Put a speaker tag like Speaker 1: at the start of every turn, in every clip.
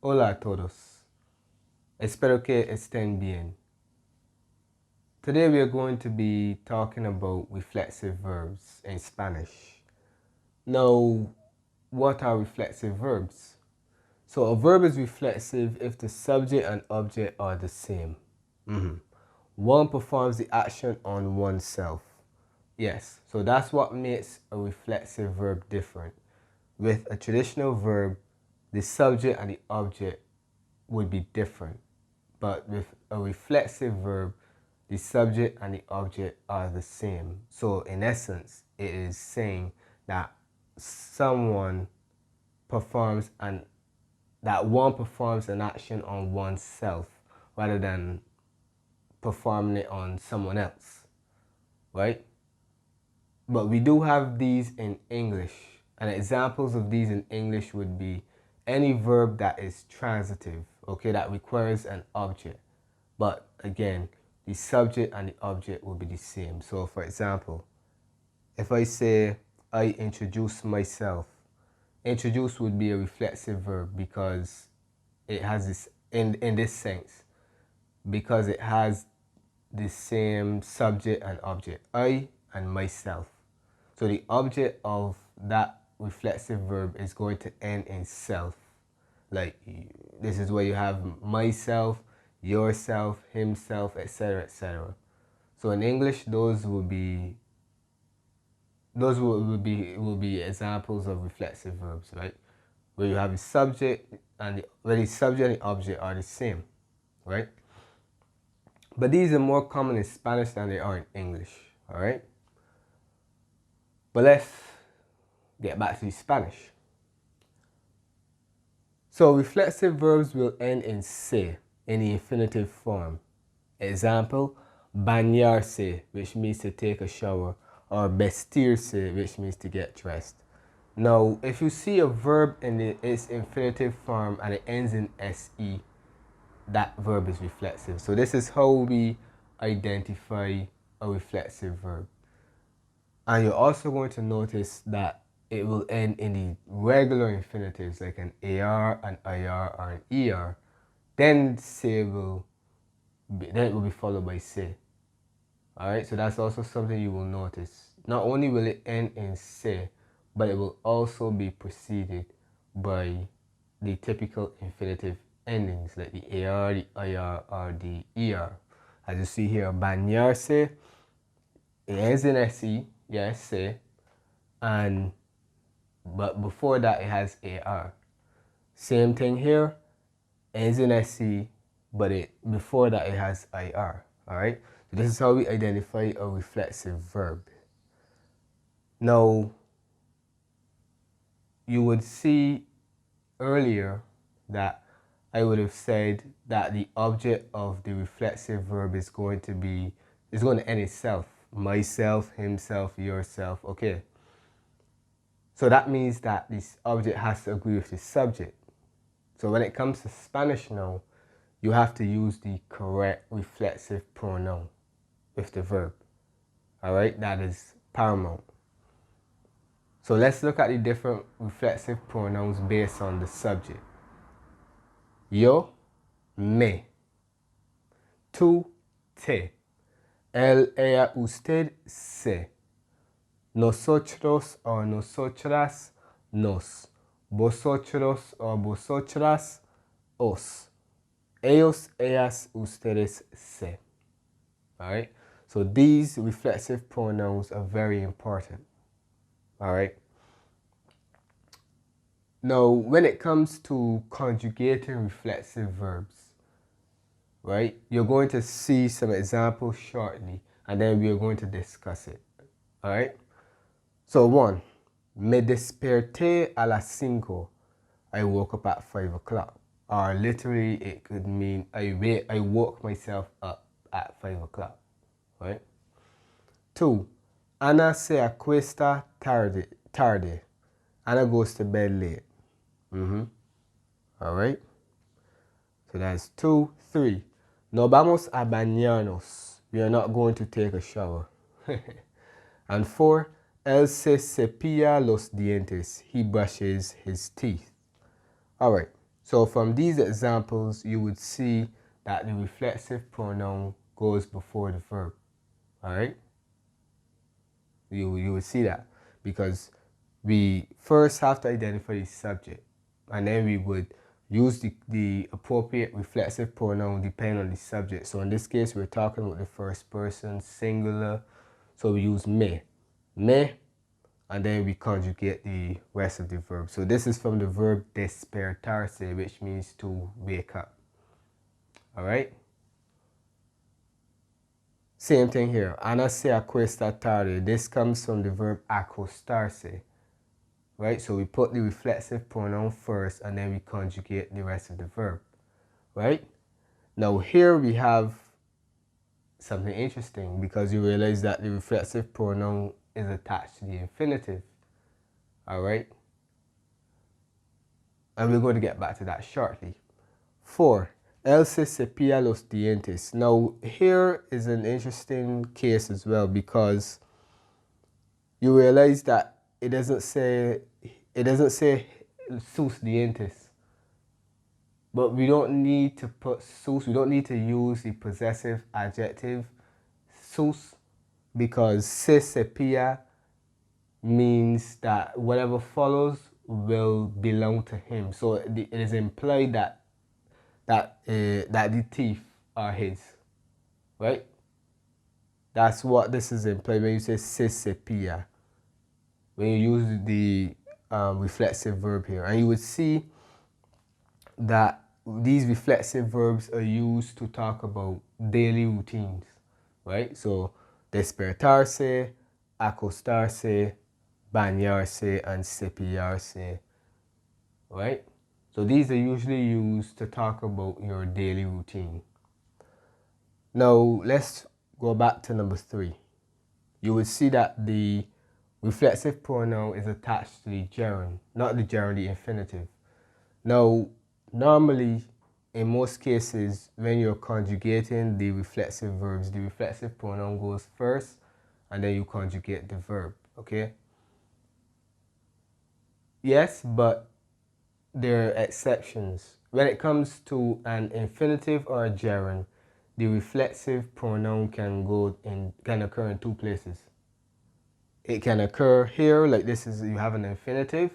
Speaker 1: Hola a todos. Espero que estén bien. Today we are going to be talking about reflexive verbs in Spanish. Now, what are reflexive verbs? So a verb is reflexive if the subject and object are the same. One performs the action on oneself. Yes, so that's what makes a reflexive verb different. With a traditional verb, the subject and the object would be different. But with a reflexive verb, the subject and the object are the same. So in essence, it is saying that one performs an action on oneself rather than performing it on someone else, right? But we do have these in English, and examples of these in English would be any verb that is transitive, okay, that requires an object. But again, the subject and the object will be the same. So for example, if I say, I introduce myself, introduce would be a reflexive verb because it has this, in this sense, because it has the same subject and object, I and myself. So the object of that reflexive verb is going to end in self. Like this is where you have myself, yourself, himself, etc., etc. So in English, those will be examples of reflexive verbs, right? Where you have the subject and the subject and the object are the same, right? But these are more common in Spanish than they are in English, all right? But let's get back to the Spanish. So reflexive verbs will end in se in the infinitive form. Example, bañarse, which means to take a shower, or vestirse, which means to get dressed. Now, if you see a verb in its infinitive form and it ends in se, that verb is reflexive. So this is how we identify a reflexive verb. And you're also going to notice that it will end in the regular infinitives like an AR, an IR, or an ER. Then it will be followed by se. Alright, so that's also something you will notice. Not only will it end in se, but it will also be preceded by the typical infinitive endings like the AR, the IR, or the ER. As you see here, bañarse, it ends in SE, yes, se, but before that it has AR. Same thing here, ends in SE, but before that it has IR. Alright? So this is how we identify a reflexive verb. Now, you would see earlier that I would have said that the object of the reflexive verb is going to end in self. Myself, himself, yourself, okay. So that means that this object has to agree with the subject. So when it comes to Spanish now, you have to use the correct reflexive pronoun with the verb. Alright, that is paramount. So let's look at the different reflexive pronouns based on the subject. Yo, me. Tú, te. Él, ella, usted, se. Nosotros o nosotras, nos. Vosotros o vosotras, os. Ellos, ellas, ustedes, se. Alright? So these reflexive pronouns are very important. Alright? Now, when it comes to conjugating reflexive verbs, right, you're going to see some examples shortly, and then we are going to discuss it. Alright? So 1, me desperté a las 5. I woke up at 5 o'clock. Or literally, it could mean I woke myself up at 5 o'clock. Right? 2, Ana se acuesta tarde. Ana goes to bed late. Alright? So that's 2. 3, no vamos a bañarnos. We are not going to take a shower. And 4, él se cepilla los dientes. He brushes his teeth. Alright, So from these examples, you would see that the reflexive pronoun goes before the verb. All right? You would see that because we first have to identify the subject, and then we would use the appropriate reflexive pronoun depending on the subject. So in this case, we're talking about the first person singular, so we use me, and then we conjugate the rest of the verb. So this is from the verb despertarse, which means to wake up. All right? Same thing here. Ana se acuesta tarde. This comes from the verb acostarse. Right? So we put the reflexive pronoun first and then we conjugate the rest of the verb. Right? Now here we have something interesting because you realize that the reflexive pronoun is attached to the infinitive. All right? And we're going to get back to that shortly. 4. Él se cepilla los dientes. Now here is an interesting case as well because you realize that it doesn't say sus dientes. But we don't need to put sus, we don't need to use the possessive adjective sus because se cepilla means that whatever follows will belong to him. So it is implied that the teeth are his, right? That's what this is implied when you say se cepilla, when you use the reflexive verb here. And you would see that these reflexive verbs are used to talk about daily routines, right? So despertarse, acostarse, bañarse, and cepillarse, right? So these are usually used to talk about your daily routine. Now let's go back to number 3. You will see that the reflexive pronoun is attached to the gerund, not the gerund, the infinitive. Now, normally, in most cases, when you're conjugating the reflexive verbs, the reflexive pronoun goes first and then you conjugate the verb, okay? Yes, but there are exceptions. When it comes to an infinitive or a gerund, the reflexive pronoun can occur in 2 places. It can occur here, like this is, you have an infinitive.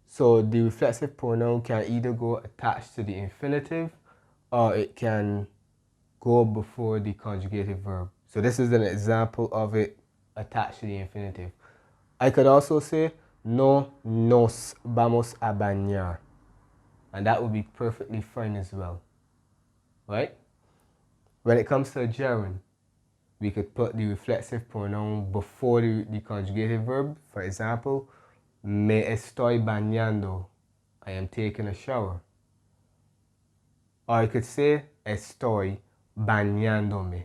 Speaker 1: So the reflexive pronoun can either go attached to the infinitive or it can go before the conjugated verb. So this is an example of it attached to the infinitive. I could also say, no nos vamos a bañar. And that would be perfectly fine as well, right? When it comes to a gerund, we could put the reflexive pronoun before the conjugated verb. For example, me estoy bañando. I am taking a shower. Or I could say, estoy bañándome.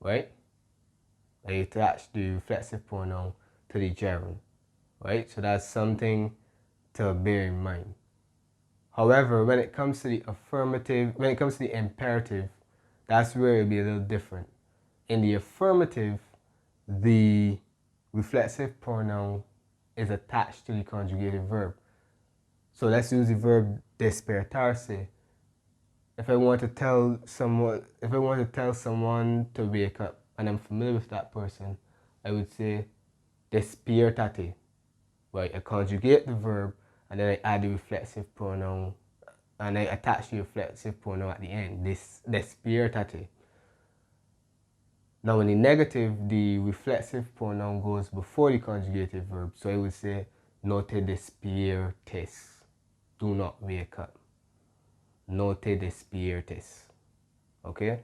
Speaker 1: Right? I attach the reflexive pronoun to the gerund. Right? So that's something to bear in mind. However, when it comes to the affirmative, when it comes to the imperative, that's where it'll be a little different. In the affirmative, the reflexive pronoun is attached to the conjugated verb. So let's use the verb despertarse. If I want to tell someone to wake up and I'm familiar with that person, I would say despiértate. Right? I conjugate the verb and then I add the reflexive pronoun and I attach the reflexive pronoun at the end. Despiértate. Now in the negative, the reflexive pronoun goes before the conjugated verb. So I would say no te despiertes. Do not wake up. No te despiertes. Okay?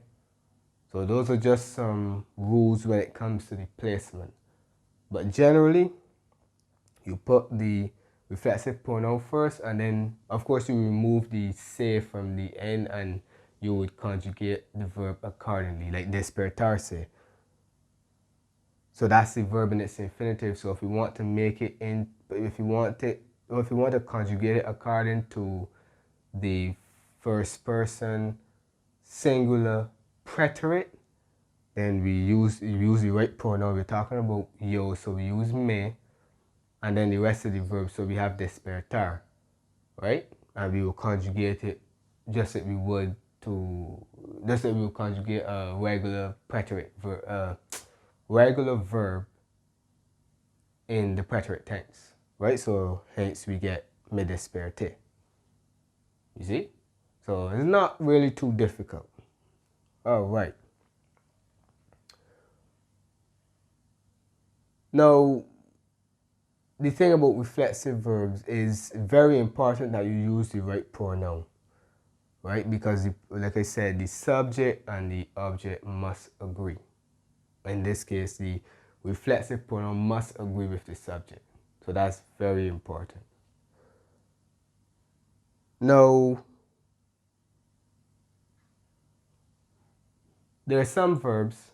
Speaker 1: So those are just some rules when it comes to the placement. But generally, you put the reflexive pronoun first and then, of course, you remove the se from the end and you would conjugate the verb accordingly, like despertarse. So that's the verb in its infinitive. So if we want to make it in, if we want to conjugate it according to the first person singular preterite, then we use the right pronoun. We're talking about yo, so we use me, and then the rest of the verb. So we have despertar, right? and we will conjugate it just like we would conjugate a regular verb in the preterite tense, right? So hence we get me desperte. You see? So it's not really too difficult. All right. Now, the thing about reflexive verbs is very important that you use the right pronoun, right? Because, like I said, the subject and the object must agree. In this case, the reflexive pronoun must agree with the subject. So that's very important. Now, there are some verbs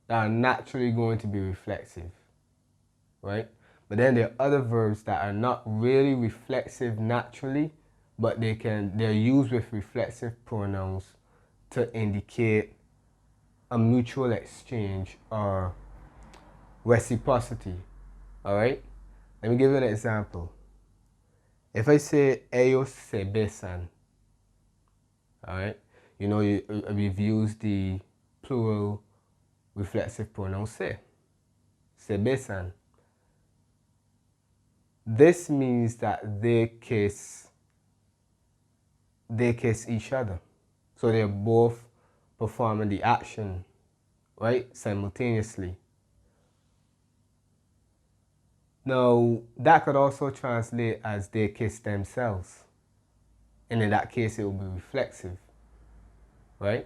Speaker 1: that are naturally going to be reflexive, right? But then there are other verbs that are not really reflexive naturally, but they're used with reflexive pronouns to indicate a mutual exchange or reciprocity. All right? Let me give you an example. If I say ellos se besan, all right? You know, we've used the plural reflexive pronoun se besan. This means that they kiss each other. So they're both performing the action, right, simultaneously. Now, that could also translate as they kiss themselves. And in that case, it will be reflexive, right?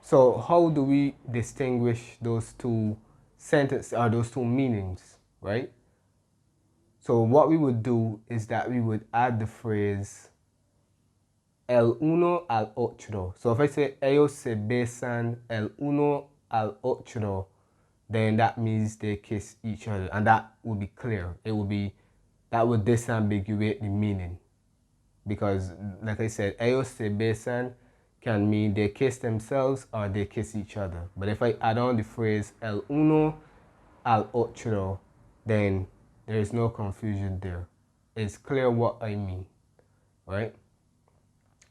Speaker 1: So how do we distinguish those two sentences or those two meanings, right? So what we would do is that we would add the phrase el uno al otro. So if I say ellos se besan el uno al otro, then that means they kiss each other, and that will be clear. That would disambiguate the meaning, because like I said, ellos se besan can mean they kiss themselves or they kiss each other. But if I add on the phrase el uno al otro, then there is no confusion there. It's clear what I mean, right?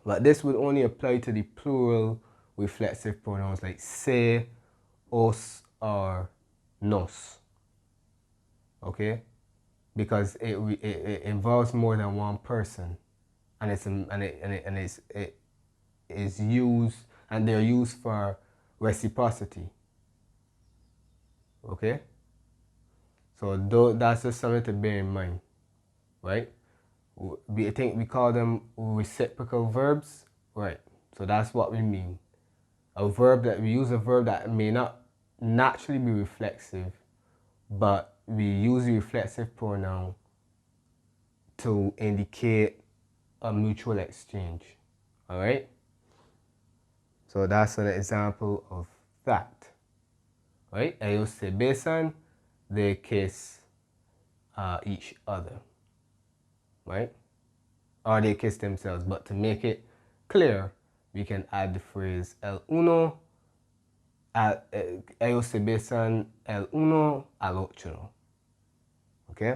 Speaker 1: But this would only apply to the plural reflexive pronouns like se, os, or nos. Okay? Because it involves more than one person, and it is used, and they're used for reciprocity. Okay? So that's just something to bear in mind, right? I think we call them reciprocal verbs, right? So that's what we mean. We use a verb that may not naturally be reflexive, but we use the reflexive pronoun to indicate a mutual exchange. All right? So that's an example of that. Right? Ellos se besan, they kiss each other. Right? Or they kiss themselves. But to make it clear, we can add the phrase el uno, ellos se besan el uno al otro. Okay?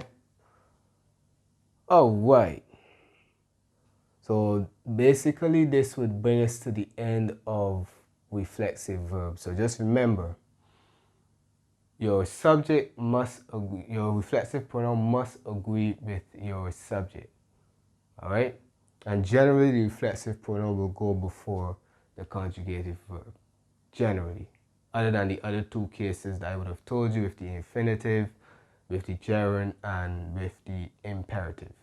Speaker 1: All right. So basically this would bring us to the end of reflexive verbs. So just remember, your subject must agree, your reflexive pronoun must agree with your subject. All right? And generally the reflexive pronoun will go before the conjugative verb. Generally. Other than the other two cases that I would have told you, with the infinitive, with the gerund, and with the imperative.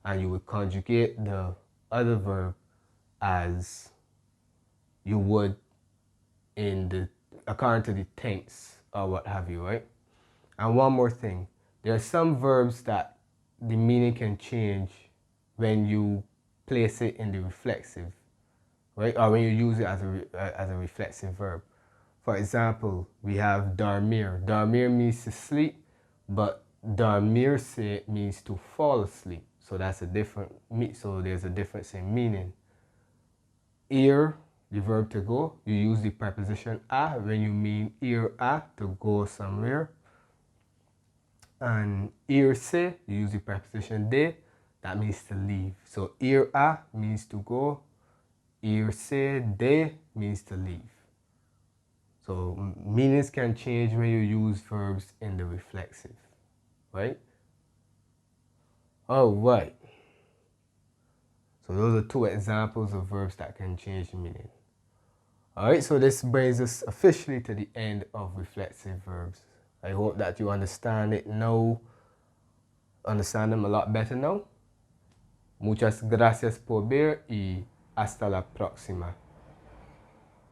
Speaker 1: And you would conjugate the other verb as you would according to the tense or what have you, right? And one more thing, there are some verbs that the meaning can change when you place it in the reflexive, right? Or when you use it as a reflexive verb. For example, we have dormir. Dormir means to sleep, but dormirse means to fall asleep. So there's a difference in meaning. Ir, the verb to go, you use the preposition a when you mean ir a, to go somewhere. And irse, you use the preposition de that means to leave. So ir a means to go, irse de means to leave. So meanings can change when you use verbs in the reflexive, right? All right. So those are two examples of verbs that can change meaning. All right, so this brings us officially to the end of reflexive verbs. I hope that you understand it now, understand them a lot better now. Muchas gracias por ver y hasta la próxima.